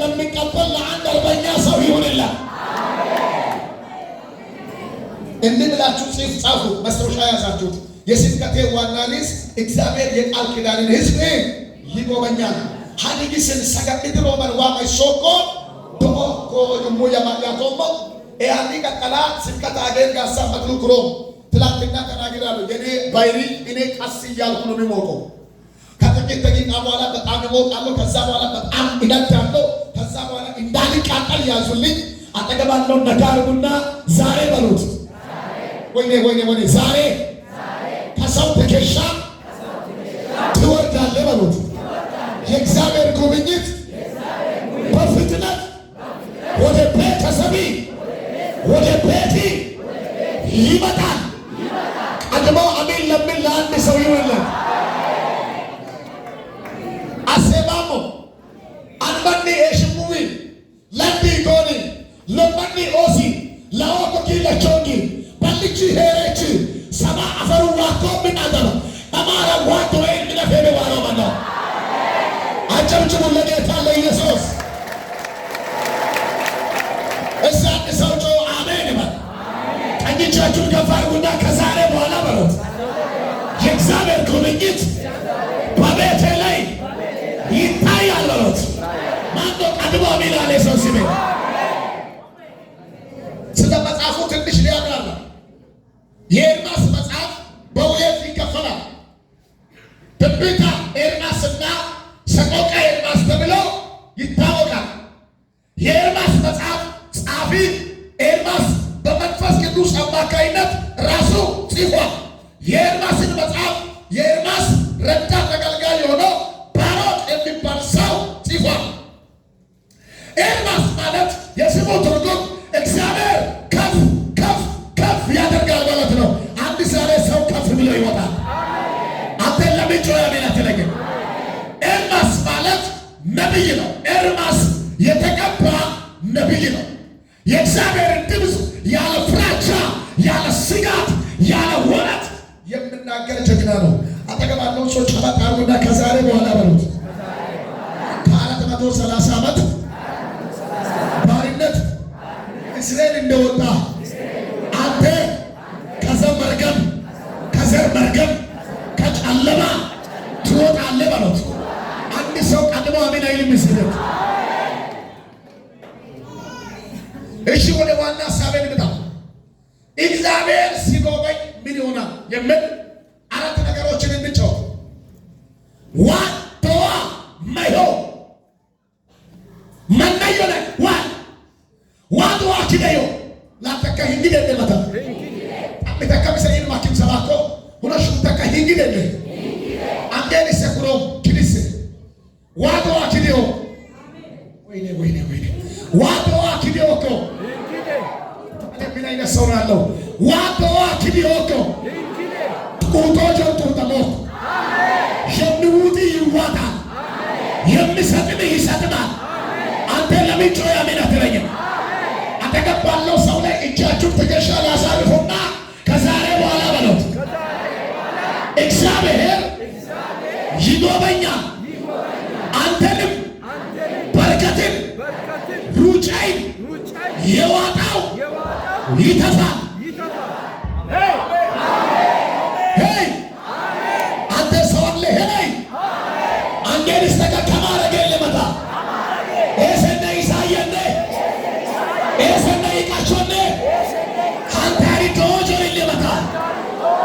ለሚቀበል ለአንድ አርበኛ ሰው ይሁንላ። እንዲህ ብላችሁ ጻፉ፣ ማስታወሻ ያዛችሁት። የስብከቴ ዋና ርዕስ እግዚአብሔር የቃል ኪዳንን ሕዝብ ይጎበኛል። ሀዲግስን ሰገድሮ መልዋማ ሶኮ ዶኮ ደሞ የማያቆሞ ያኒ ቀጠላ ስብከት አገር ጋሳ መጥሉ ክሮ ትላንትና ተናግራለሁ። የኔ ባይሪ እኔ ቀስ እያልኩ ነው የሚሞቀው። ከጥቂት ደቂቃ በኋላ በጣም ይሞቃለሁ። ከዛ በኋላ በጣም ይነዳለሁ። ከዛ በኋላ እንዳልቃጠል ያዙልኝ። አጠገባለሁ ነጋርጉና ዛሬ በሉት። ወይኔ ወይኔ ወይኔ ዛሬ ከሰው ትከሻ ትወርዳለህ በሉት። የእግዚአብሔር ጉብኝት በፍጥነት ወደ ቤተሰቢ ወደ ቤቲ ይመጣል። ቀድሞ አሜን ለምን ለአንድ ሰው ይሆንልን። አሴባሞ አንበኒ ኤሽሙዊ ለንዲ ጎኒ ለመኒ ኦሲ ለኦኮኪ ለቾንጊ በልቺ ሄሬች ሰባ አፈሩ ዋኮ ምናገሩ አማራ ዋቶ ወይ ምነፈበ ዋሮ ማና አጨብጭቡ ለጌታ ለኢየሱስ። እሳት ሰውጆ አሜን ይበል። ቀኝ እጃችሁን ከፍ አድርጉና ከዛሬ በኋላ በሉት የእግዚአብሔር ጉብኝት በቤቴ ላይ ይታያል በሉት። ማንዶ ቀድሞ አሜን አለ ሰው ሲሜ ስለ መጽሐፉ ትንሽ ሊያብራራ የኤርምያስ መጽሐፍ በሁለት ይከፈላል። ትንቢተ ኤርምያስና ሰቆቃ ኤርምያስ ተብሎ ይታወቃል። የኤርምያስ መጽሐፍ ጸሐፊ ኤርምያስ በመንፈስ ቅዱስ አማካይነት ራሱ ጽፏል። የኤርምያስን መጽሐፍ የኤርምያስ ረዳት አገልጋይ የሆነው ባሮክ የሚባል ሰው ጽፏል። ኤርምያስ ማለት የስሙ ትርጉም እግዚአብሔር ከፍ ከፍ ከፍ ያደርጋል ማለት ነው። አንድ ዛሬ ሰው ከፍ ብሎ ይወጣል። አንተ ለምን ጮህ አሜን አትለኝም? ኤርምያስ ማለት ነቢይ ነው። ኤርምያስ የተቀባ ነቢይ ነው። የእግዚአብሔርን ድምፅ ያለ ፍራቻ፣ ያለ ስጋት፣ ያለ ወረት የምናገር ጀግና ነው። አጠገባለው ሰው ጨበጥ አድርጉና ከዛሬ በኋላ በሉት ከ430 ዓመት ባርነት እስራኤል እንደወጣ አንተ ከዘር መርገም ከዘር መርገም ከጨለማ ትወጣለህ በሉት። አንድ ሰው ቀድሞ አሜን አይልም ይስደት። እሺ ወደ ዋና ሐሳቤ ልምጣ። እግዚአብሔር ሲጎበኝ ምን ይሆናል የሚል አራት ነገሮችን እንጫው። ዋቶዋ ማይሆ ማናየለ ዋቶዋ ኪደዮ ላተካ እንግዲህ እንደመታ አጥተካ ቢሰይን ማኪም ሰባኮ ሁነሽ ተካ እንግዲህ እንደ አንዴን ሰኩሮ ኪዲስ ዋቶዋ ኪደዮ ወይኔ ወይኔ ወይኔ ዋቶዋ ኪደዮ ኮ ቢናይና ሰውራለው ዋቶዋ ኪደዮ ኮ ቁጦጆ ቁጠሞ የሚውጥ ይዋጣ የሚሰጥም ይሰጥማል። አንተ ለምን ጮህ አሜን አትለኝም? አጠገባለው ሰው ላይ እጃችሁ ትከሻ ያሳርፉና ከዛሬ በኋላ በሉት እግዚአብሔር ይጎበኛል። አንተንም በረከትን ሩጫይን የዋጣው ይተፋል። አንተ ሰው አለ ሄይ አንዴን ስተከከማ ረገል ለመታ ኤሰነ ኢሳየነ ኤሰነ ይቃቾነ አንታሪ ዶጆ ለመታ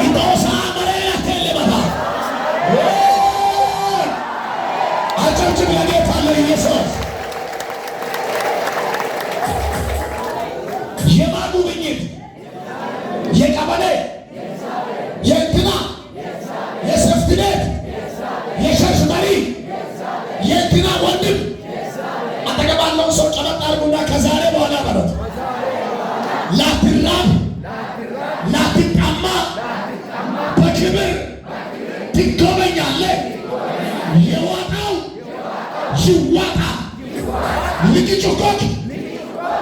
ኢቶሳ መረና ለመታ አጨብጭብ ለጌታ ለኢየሱስ። የማጉብኝት የቀበሌ የእንትና የሰፍትኔት የሸርሽ መሪ የእንትና ወንድም አጠገባለው ሰው ጨበጥ አድርጉና ከዛሬ በኋላ በሉት ላትራብ ላትጣማ በክብር ትጎበኛለህ። የዋጣው ይዋጣ ልቅጭቆች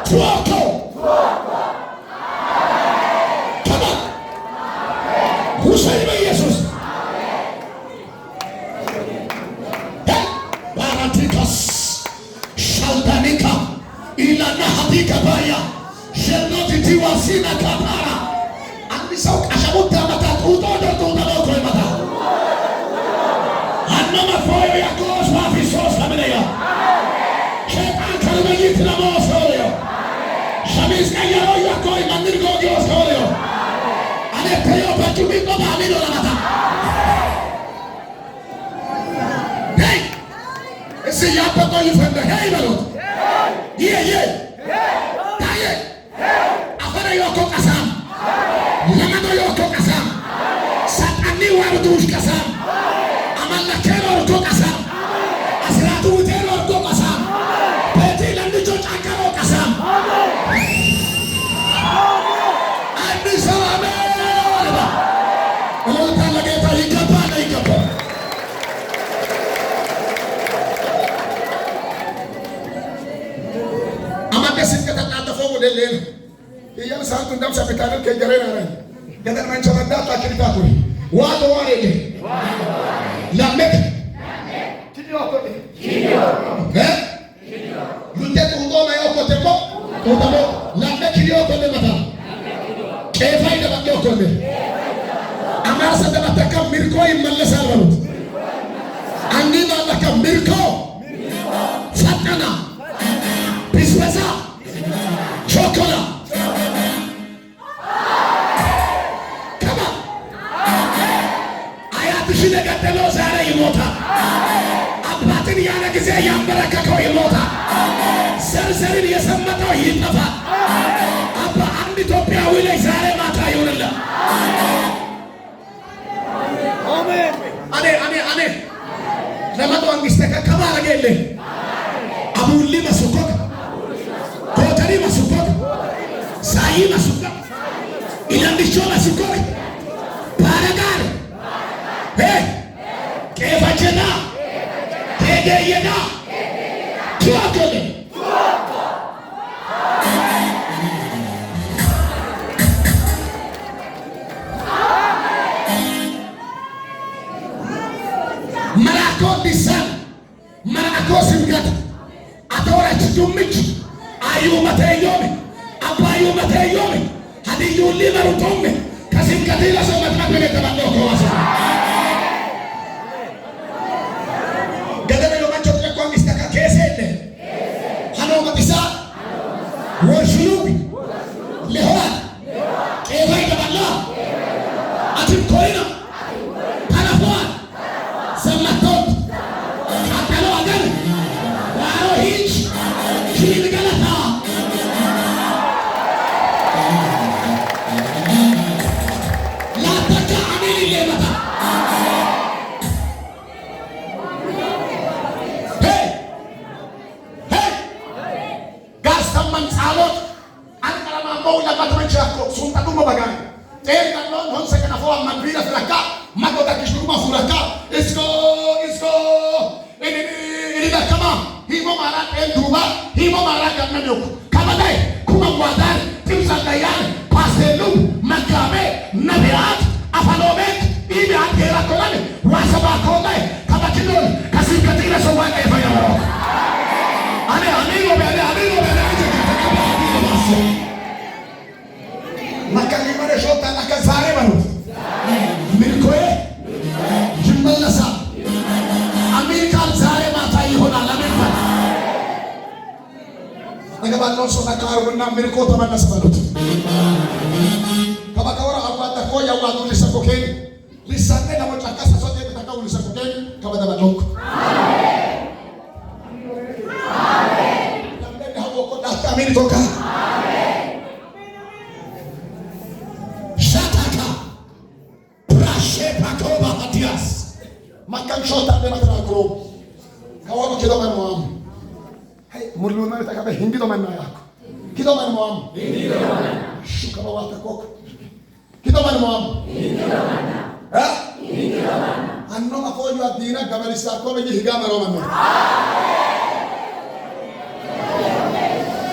ትወኮ ሁሰይ በኢየሱስ ባራቲካስ ሻልታ ኢላና ሀዲ ከባያ ሸኖት ዲዋሲና ካፓራ አንድ ሰው ቀሸሙት ታመጣት ኡቶ ደቶ ተሞክሮ ይመጣ አነማ ፎዮ ያቆስ ማፊሶስ ለምነያ ሸጣን ከርበይት ለሞሶዮ ሸሚዝ ቀየሮ ያቆይ መንር ጎጊዮስ ሆዮ አኔ ተዮ በጩሚ ቆባ አሚኖ ለማታ ሄይ እስ ያበቆ ይፈንደ ሄይ በሉት ይሄ ታየ አፈረ ዮኮ ቀሳም ለመዶ ዮኮ ቀሳም ሰጣኒ ዋርዱሽ ቀሳም አማላከሮ ዮኮ ቀሳም አስራቱ ውቴሮ ዮኮ ቀሳም ቤቲ ለንጆ ጫካሮ ቀሳም አዲስ ሰላም አለባ ወለታ ለጌታ ይገባል ይገባል ከተጣጠፈው ወደ ሌላ ይያም ሳንቱ እንደም ሰብታደር ከጀረና አረኝ ገደር መንቸ መዳታ ክሪታቱ ዋዶ ዋሬ ለምክ ኪዲዮ ሉቴ ጡጦ ማዮ ኮተቆ ጡጦ ለምክ ኪዲዮ ኮለመታ ቄፋይ ደባቆ ኮለ አማርሰ ደባተከ ሚርኮ ይመለሳል በሉት አንዲ ማለከ ሚርኮ ፈጠና ቢስበሳ ቾኮላ ከማ አያትሽን የገደለው ዛሬ ይሞታል። አባትን ያለ ጊዜ ያንበረከከው ይሞታል። ዘርዘርን የሰመጠው ይጠፋል። አባ አንድ ኢትዮጵያዊ ላይ ዛሬ ማታ ይሆንልህ። አኔ ለመቶ አንግስተከ ከባረገለ አቡሊ መስኮክ ኮተሪ መስኮክ ሳይ መስኮክ ኢላንዲቾ መስኮክ ባረጋር ቄፋቸና ቴጌየና ቱአኮለ መራኮ ዲሳን መራኮ ስንገት አተወራች ዱምች አዩ መተዮሚ አባዩ መተዮሚ ሀዲዩ ሊመሩቶሚ ከስንገት ለሰው መጥመቅ የተባለው ከዋሳ ገደለ ዮማቾ ተቆም ይስተካ ከሰለ ሀኖ መጥሳ ወሽሉቢ ለሆ ቄፋይ ደባላ አትን ኮይና ታናፎን ሰማቶት ካተሎ አገር ዋሮ ሂጅ ሂድ ገለታ ላተካ አሜን ይለመታ ጋስተመን ጻሎት አንቀረማማው ለማትመቻኮ ሱንታዱ መባጋን ጤንቀሎን ሆንሰ ከነፎ ማንቢላ ፍራካ ማቆታ ክሽኩማ ፍራካ እስኮ እኔ ደከማ ሂሞ ማራት ኤንዱባ ሂሞ ማራት ያመነው ከበላይ ኩመዋዳር ትምሳዳያን ፓስቴሉ መጋቤ ነቢያት አፋሎቤት ኢቢያን ጌራኮላን ዋሰባኮላይ ከበኪሎን ከስንከቲለ ሰዋይ ቀይፈያሮ አኔ ወበኔ ማካሊማረ ሾታ ለከዛሬ በሉት ሚልኮዬ ይመለሳል። አሜሪካን ዛሬ ማታ ይሆናል። አሜሪካ ነገባለው ሶና ካሩና ሚልኮ ተመለስ በሉት ከበቀወራ አባታ ኮያ ዋዱ ለሰኮኬን ሊሳነ ለሞጫካስ ሶቴ ተካው ለሰኮኬን ከበደባለው አሜን ዳቦ ኮዳታ አሜሪካ makan shota de matrakro kawo kido man moam hay mulun man takabe hindi do man na yak kido man moam hindi do man shukaba wata kok kido man moam hindi do man ha hindi do man anno ma foju adina gabalista ko be higa maro man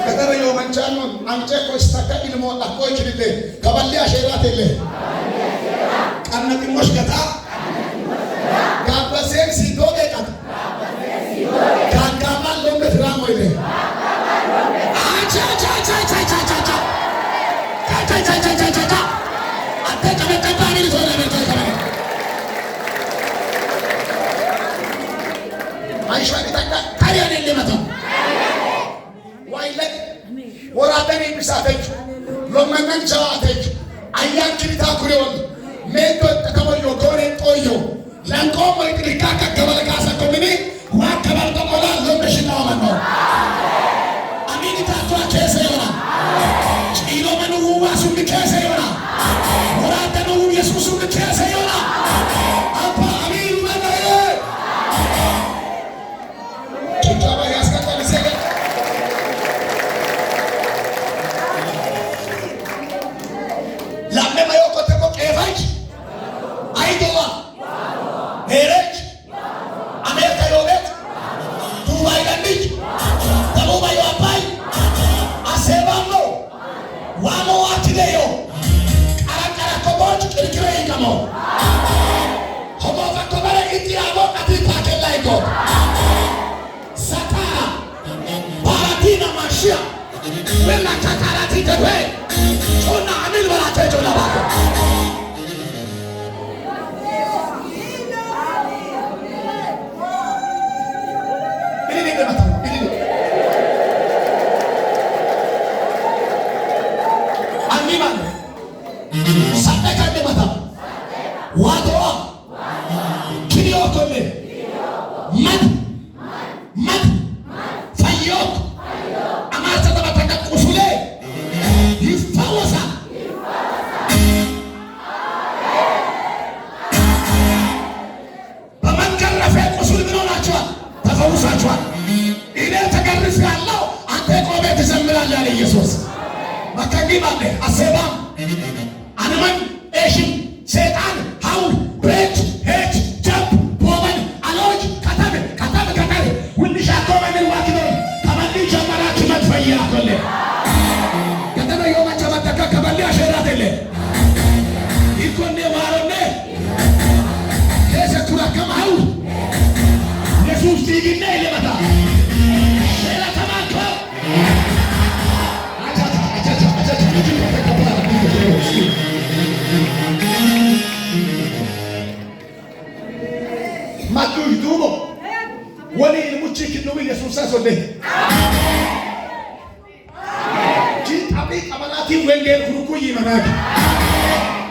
kadare yo man chanon amche ko istaka ilmo la ko chirite kaballi asherat ele kanna kin mushkata Kapasen si doge kat. Kakaman lombe dramo ile. Wengel kuruku yimanaki